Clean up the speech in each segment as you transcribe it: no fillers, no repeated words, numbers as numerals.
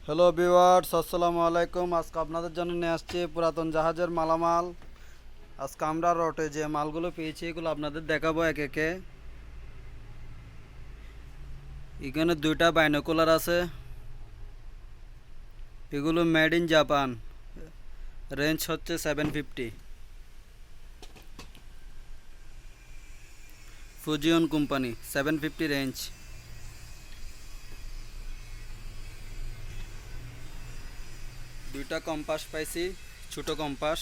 Hello viewers, আসসালামু আলাইকুম। আজকে আপনাদের জন্য নিয়ে আসছি পুরাতন জাহাজের মালামাল। আজকে আমরা রোটে যে মালগুলো পেয়েছি এগুলো আপনাদের দেখাবো এক একে। এখানে দুইটা বাইনোকুলার আছে, এগুলো মেড ইন জাপান। রেঞ্জ হচ্ছে 750, ফুজিয়ন কোম্পানি, 750 রেঞ্জ। দুইটা কম্পাস পাইছি, ছোট কম্পাস।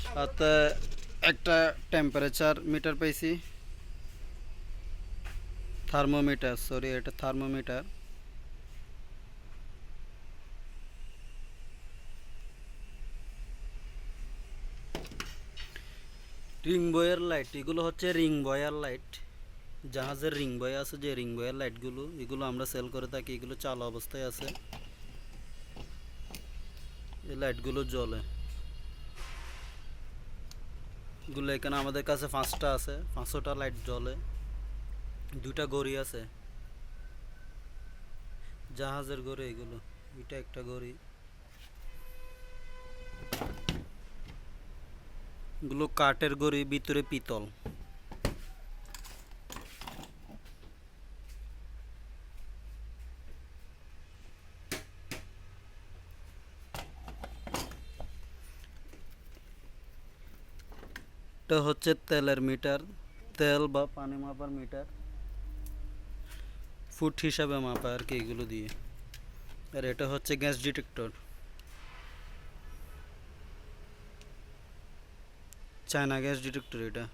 সাথে একটা টেম্পারেচার মিটার পাইছি, থার্মোমিটার, সরি এটা থার্মোমিটার। রিং বয়ের লাইট, এগুলো হচ্ছে রিং বয়ার লাইট। জাহাজের রিং বয় আছে, যে রিং বয়ের লাইটগুলো এগুলো আমরা সেল করে থাকি। এগুলো চালু অবস্থায় আছে, এই লাইটগুলো জ্বলে। এগুলো এখানে আমাদের কাছে 5টা আছে, 500টা লাইট জ্বলে। দুটা গড়ি আছে, জাহাজের গড়ি এগুলো। এটা একটা গড়ি, এগুলো কাঠের গড়ি, ভিতরে পিতল। এটা হচ্ছে তেলের মিটার, তেল বা পানি মাপার মিটার, ফুট হিসাবে মাপা আর কি এগুলো দিয়ে। আর এটা হচ্ছে gas detector, China gas detector এটা।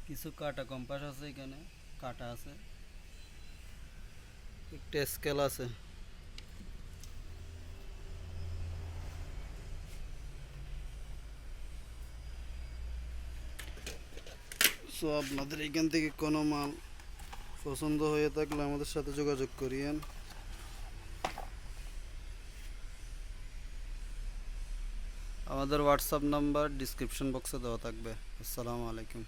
কিছু কাটা কম্পাস আছে, এখানে কাটা আছে, একটা স্কেল আছে। সো আপনাদের এখান থেকে কোনো মাল পছন্দ হয়ে থাকলে আমাদের সাথে যোগাযোগ করিয়েন। আমাদের হোয়াটসঅ্যাপ নাম্বার ডিসক্রিপশন বক্সে দেওয়া থাকবে। আসসালামু আলাইকুম।